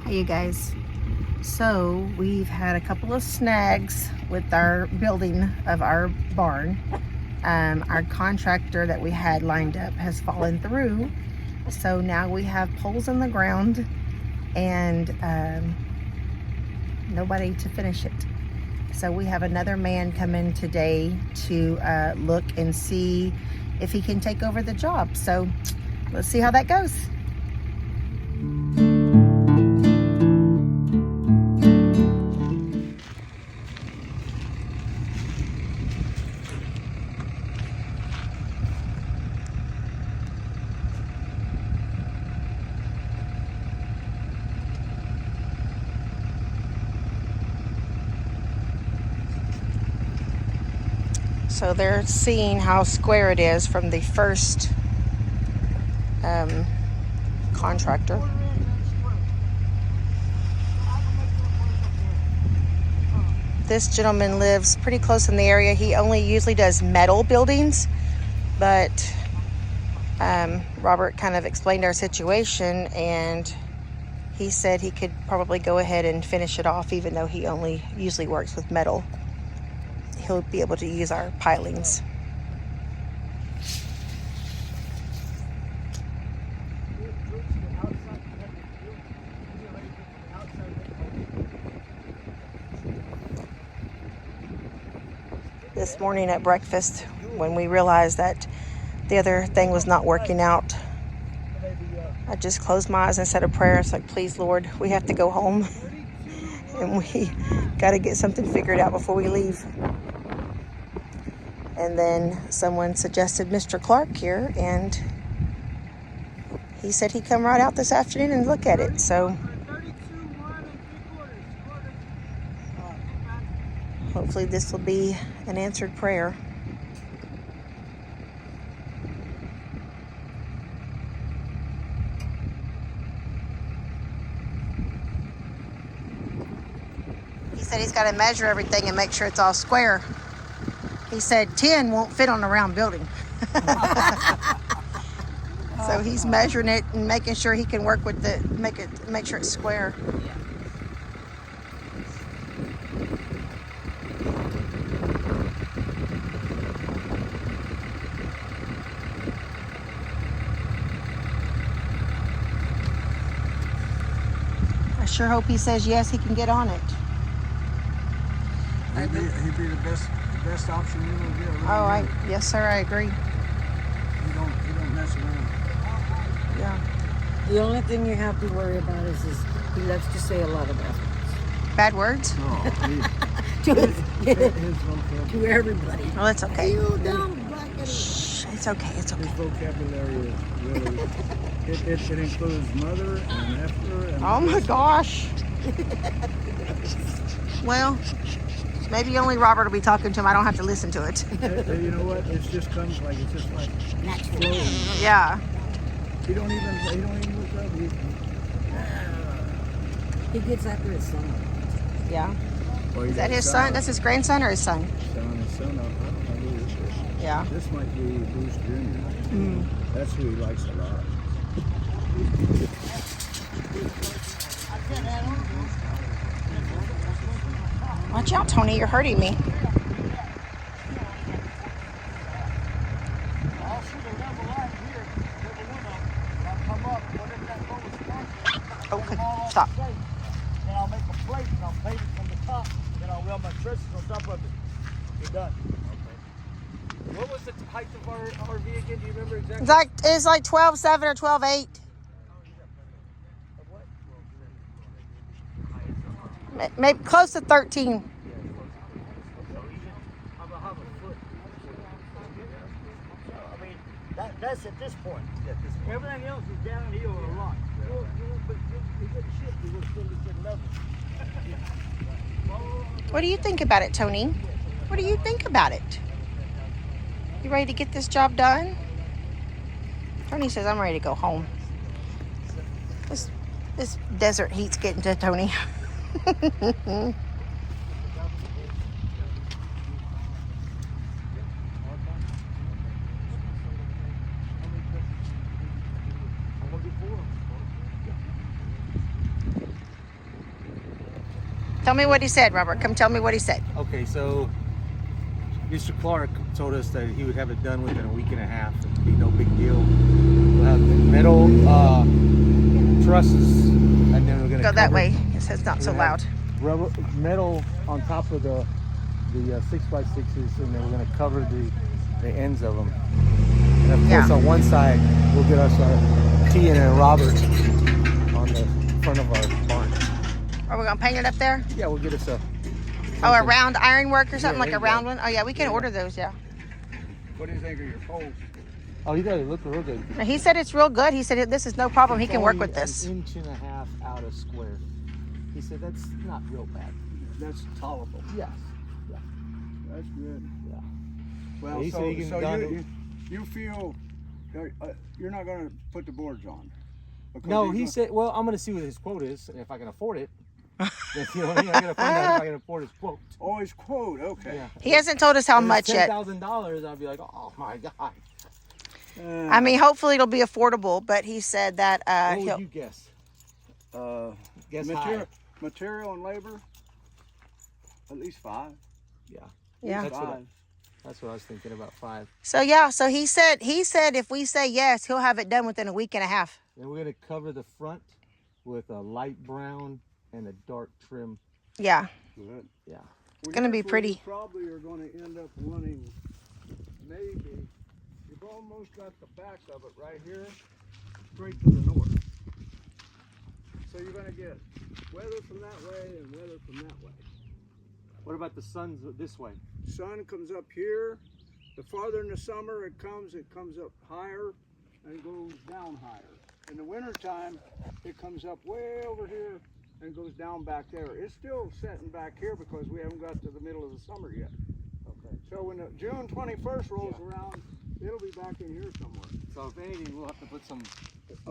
Hey you guys, so we've had a couple of snags with our building of our barn. Our contractor that we had lined up has fallen through, so now we have poles in the ground and nobody to finish it. So we have another man come in today to look and see if he can take over the job. So let's see how that goes. So they're seeing how square it is from the first contractor. This gentleman lives pretty close in the area. He only usually does metal buildings, but Robert kind of explained our situation, and he said he could probably go ahead and finish it off, even though he only usually works with metal. He'll be able to use our pilings. This morning at breakfast, when we realized that the other thing was not working out, I just closed my eyes and said a prayer. It's like, please, Lord, we have to go home and we got to get something figured out before we leave. And then someone suggested Mr. Clark here, and he said he'd come right out this afternoon and look at it. So hopefully this will be an answered prayer. He said he's got to measure everything and make sure it's all square. He said 10 won't fit on a round building. So he's measuring it and making sure he can work with make sure it's square. I sure hope he says yes, he can get on it. He'd be the best option you will get. Oh, yes, sir, I agree. You don't mess around. Yeah. The only thing you have to worry about is he loves to say a lot of Bad words? No, to everybody. Well, it's okay. You dumb black idiot. Shh, it's okay. It's his okay. vocabulary is really, it includes mother and effer and... Oh my gosh. Well, maybe only Robert will be talking to him. I don't have to listen to it. You know what? It just comes like, it's just like flowing. Yeah. He don't even look up. He gets after his son. Yeah. Well, Is that his son? That's his grandson or his son? His son, I don't know who this is. Yeah. This might be Bruce Jr. Mm. That's who he likes a lot. Watch out, Tony. You're hurting me. Okay, stop. Then I'll make a plate and I'll pave it from the top. Then I'll weld my trusses on top of it. We're done. Okay. What was the height of our RV again? Do you remember exactly? It's like 12.7 or 12.8. Maybe close to 13. I mean, that's at this point. Everything else is downhill a lot. But you get shit, you will still be at level. What do you think about it, Tony? What do you think about it? You ready to get this job done? Tony says, I'm ready to go home. This desert heat's getting to Tony. Tell me what he said, Robert. Come tell me what he said. Okay, so Mr. Clark told us that he would have it done within a week and a half. It'd be no big deal. We'll have the metal trusses, and then we're gonna Go that cover- way. It says not so we're gonna loud. have Rubber metal on top of the 6x6s, and then we're gonna cover the ends of them. And of course, on one side, we'll get us our T and Robert on the front of our barn. Are we gonna paint it up there? Yeah, we'll get us a. Oh, a round ironwork or something, Yeah, like a there you round go. one? Oh yeah, we can order those, yeah. What do you think of your poles? Oh, you guys look real good. He said it's real good. He said this is no problem. He It's can work only with this. An inch and a half out of square. He said that's not real bad. That's tolerable. Yes. That's good. Yeah. Well, He said he can done you feel you're not going to put the boards on. Because No, you're he gonna- said, well, I'm going to see what his quote is, and if I can afford it. You know what I mean? I got to find out if I can afford his quote. Oh, his quote. Okay. Yeah. He hasn't told us how If much it's yet. $10,000, I'll be like, oh my God. I mean, hopefully it'll be affordable, but he said that What he'll. would you guess? Guess material and labor, at least 5. Yeah. Yeah. That's what I was thinking about 5. So yeah, so he said if we say yes, he'll have it done within a week and a half. And we're going to cover the front with a light brown and a dark trim. Yeah. Good. Yeah. It's gonna be pretty. You probably are going to end up running, maybe, you've almost got the back of it right here, straight to the north. So you're going to get weather from that way and weather from that way. What about the sun's this way? Sun comes up here. The farther in the summer it comes up higher and goes down higher. In the wintertime, it comes up way over here and goes down back there. It's still setting back here because we haven't got to the middle of the summer yet. Okay. So when the June 21st rolls around, it'll be back in here somewhere. So if anything, we'll have to put some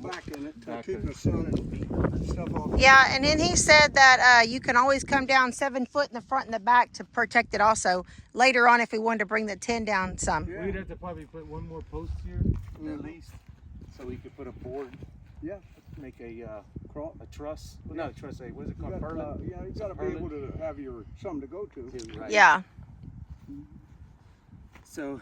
Back in it to back keep in. the sun and stuff off. Yeah, and then he said that you can always come down 7 foot in the front and the back to protect it also. Later on, if we wanted to bring the tin down some. Yeah. We'd have to probably put one more post here, at least, so we could put a board. Yeah. Make a truss. Well, not a truss. What is it You called? got, Purlin? yeah, you got to be able to have your something to go to. Right. Yeah. So,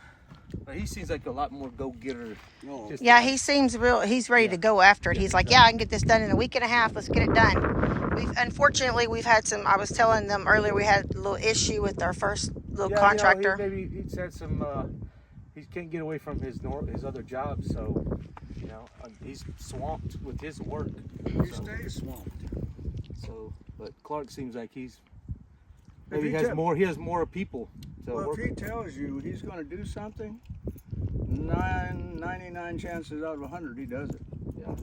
but he seems like a lot more go-getter. No. Just- Yeah, he seems real. He's ready to go after it. He's like, yeah, I can get this done in a week and a half. Let's get it done. Unfortunately, we've had some. I was telling them earlier we had a little issue with our first little contractor. Maybe he's had some. He can't get away from his other job, so he's swamped with his work. You stay swamped. So, but Clark seems like he he has tell- more. He has more people to Well, work if he with. tells you he's going to do something, 99 chances out of 100 he does it. Yeah.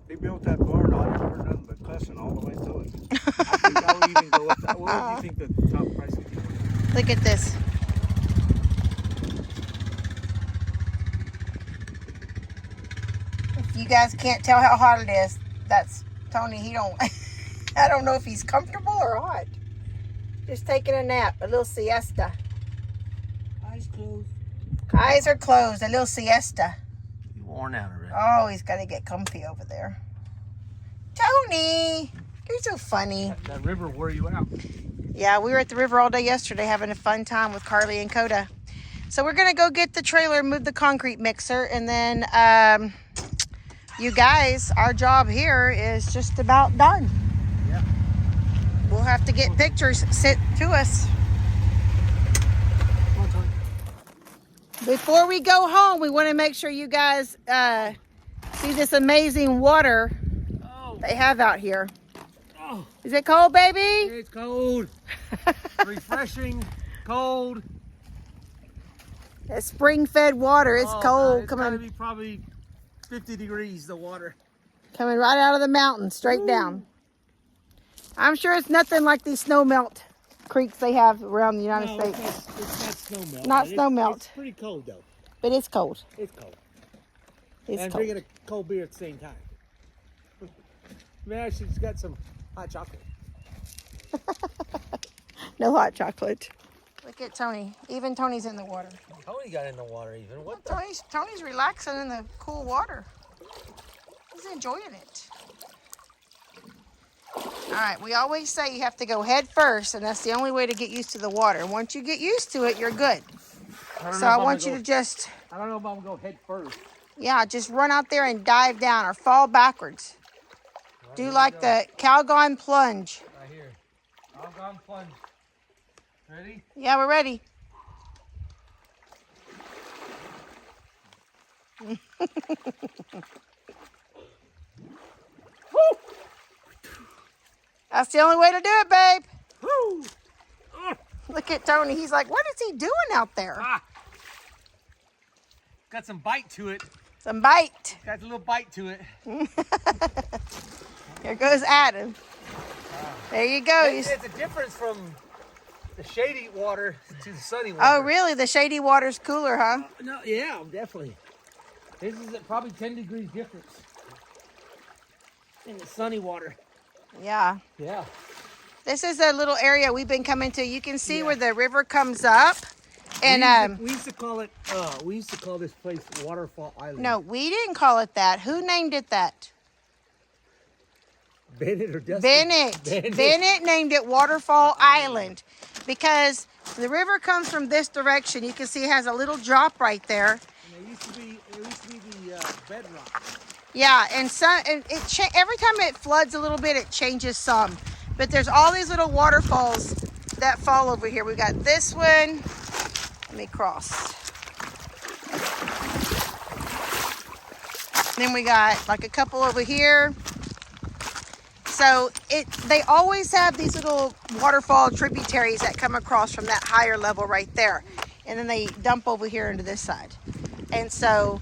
He built that barn out of nothing but cussing all the way through it. I think I would even go with that. What do you think the top price is? Look at this. If you guys can't tell how hot it is, that's Tony. He don't. I don't know if he's comfortable or hot. Just taking a nap, a little siesta. Eyes closed. Eyes are closed, a little siesta. He's worn out already. Oh, he's got to get comfy over there. Tony, you're so funny. That river wore you out. Yeah, we were at the river all day yesterday having a fun time with Carly and Coda. So we're going to go get the trailer, move the concrete mixer, and then you guys, our job here is just about done. Yeah. We'll have to get pictures sent to us. Come on, Tony. Before we go home, we want to make sure you guys see this amazing water they have out here. Oh, Is it cold, baby? it's cold. Refreshing, cold. It's spring-fed water. It's Oh, cold. God, it's gotta coming be probably 50 degrees, the water. right out of the mountain, straight down. I'm sure it's nothing like these snow melt creeks they have around the United States. It's not snow melt. Not but snow melt. It's pretty cold, though. But it's cold. It's cold. It's and cold. drinking a cold beer at the same time. Man, she's got some hot chocolate. No hot chocolate. Look at Tony. Even Tony's in the water. Tony got in the water even. What the? Tony's relaxing in the cool water. He's enjoying it. All right, we always say you have to go head first, and that's the only way to get used to the water. Once you get used to it, you're good. So I want you to just... I don't know if I'm going to go head first. Yeah, just run out there and dive down or fall backwards. Do like the Calgon plunge. Right here. Calgon plunge. Ready? Yeah, we're ready. That's the only way to do it, babe. Woo! Look at Tony. He's like, what is he doing out there? Ah. Got some bite to it. Some bite. Got a little bite to it. Here goes Adam. There you go. It's a difference from the shady water to the sunny water. Oh, really? The shady water's cooler, huh? No, yeah, definitely. This is probably 10 degrees difference in the sunny water. Yeah. Yeah. This is a little area we've been coming to. You can see where the river comes up. And we used to call it. We used to call this place Waterfall Island. no, we didn't call it that. Who named it that? Bennett or Dustin? Bennett. Bennett named it Waterfall Island because the river comes from this direction. You can see it has a little drop right there. And there used to be the bedrock. Yeah, and every time it floods a little bit, it changes some. But there's all these little waterfalls that fall over here. We got this one. Let me cross. Then we got like a couple over here. So they always have these little waterfall tributaries that come across from that higher level right there. And then they dump over here into this side. And so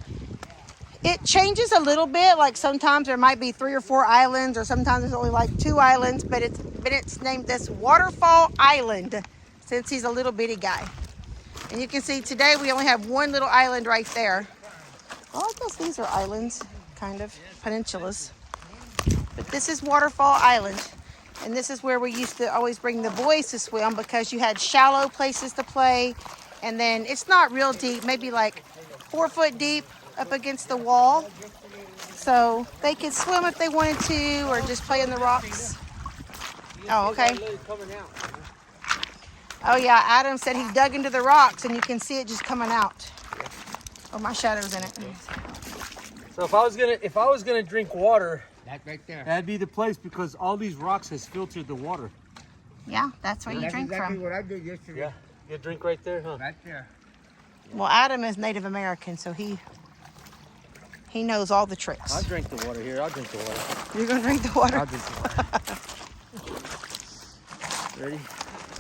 it changes a little bit. Like sometimes there might be 3 or 4 islands, or sometimes there's only like 2 islands, but it's named this Waterfall Island since he's a little bitty guy. And you can see today we only have one little island right there. Well, I guess these are islands, kind of, peninsulas. But this is Waterfall Island. And this is where we used to always bring the boys to swim because you had shallow places to play. And then it's not real deep, maybe like 4 foot deep up against the wall. So they could swim if they wanted to or just play in the rocks. Oh, okay. Oh yeah, Adam said he dug into the rocks and you can see it just coming out. Oh, my shadow's in it. So if I was gonna drink water, That right there. that'd be the place because all these rocks has filtered the water. Yeah, that's where you That's drink exactly from. what I did yesterday. Yeah. You drink right there, huh? Right there. Well, Adam is Native American, so he knows all the tricks. I'll drink the water here. I'll drink the water. You're gonna drink the water? I'll drink the water. Ready?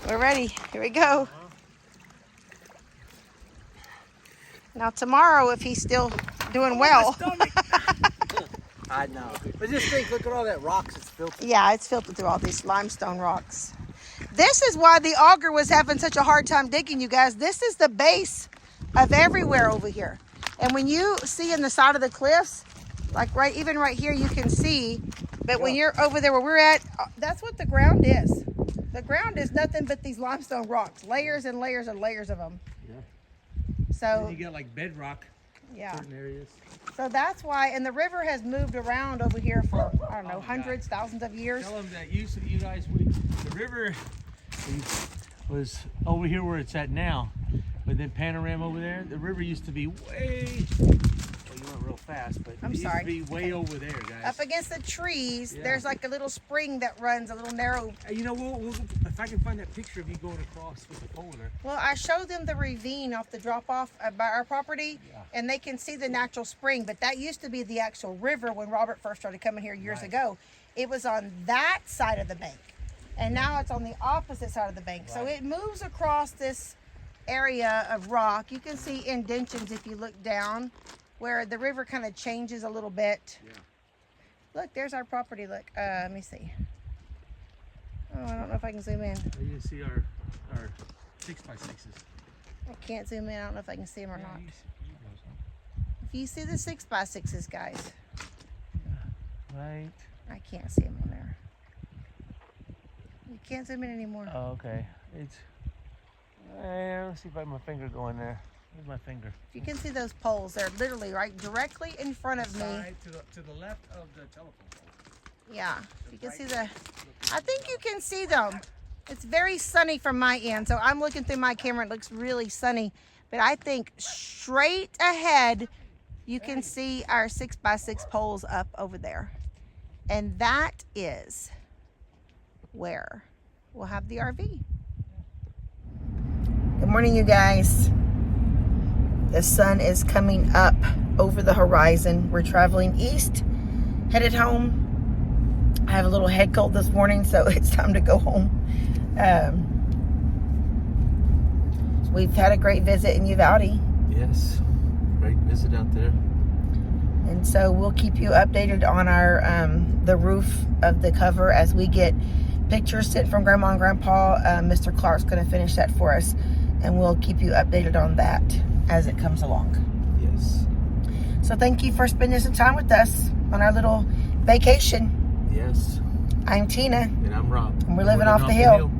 We're ready. Here we go. Now tomorrow, if he's still doing well. I know. But just think, look at all that rocks it's filtered. Yeah, it's filtered through all these limestone rocks. This is why the auger was having such a hard time digging, you guys. This is the base of everywhere over here. And when you see in the side of the cliffs, like even right here, you can see. But when you're over there where we're at, that's what the ground is. The ground is nothing but these limestone rocks, layers and layers and layers of them. Yeah. So You get like bedrock yeah. in certain areas. So that's why, and the river has moved around over here for, I don't know, hundreds, thousands of years. Tell them that you guys, the river was over here where it's at now, but then Panorama over there, the river used to be way, well, you went real fast, but I'm it sorry. used to be way over there, guys. Up against the trees, Yeah. there's like a little spring that runs, a little narrow. You know, we'll, if I can find that picture of you going across with the pole there. Well, I showed them the ravine off the drop off by our property, and they can see the natural spring, but that used to be the actual river when Robert first started coming here years ago. It was on that side of the bank, and now it's on the opposite side of the bank. So it moves across this area of rock. You can see indentions if you look down, where the river kind of changes a little bit. Yeah. Look, there's our property. Look, let me see. Oh, I don't know if I can zoom in. You can see our 6x6s. I can't zoom in. I don't know if I can see them or not. If you see the 6x6s, guys, Right. I can't see them on there. You can't zoom in anymore. Oh, okay. It's. Let's see if I have my finger going there. Where's my finger? You can see those poles. They're literally right directly in front of me. To the left of the telephone pole. Yeah, you can see I think you can see them. It's very sunny from my end, so I'm looking through my camera. It looks really sunny, but I think straight ahead, you can see our 6x6 poles up over there. And that is where we'll have the RV. Good morning, you guys. The sun is coming up over the horizon. We're traveling east, headed home. I have a little head cold this morning, so it's time to go home. We've had a great visit in Uvalde. Yes, great visit out there. And so we'll keep you updated on our the roof of the cover as we get pictures sent from Grandma and Grandpa. Mr. Clark's going to finish that for us, and we'll keep you updated on that as it comes along. Yes. So thank you for spending some time with us on our little vacation. Yes. I'm Tina. And I'm Rob. And we're living off the hill.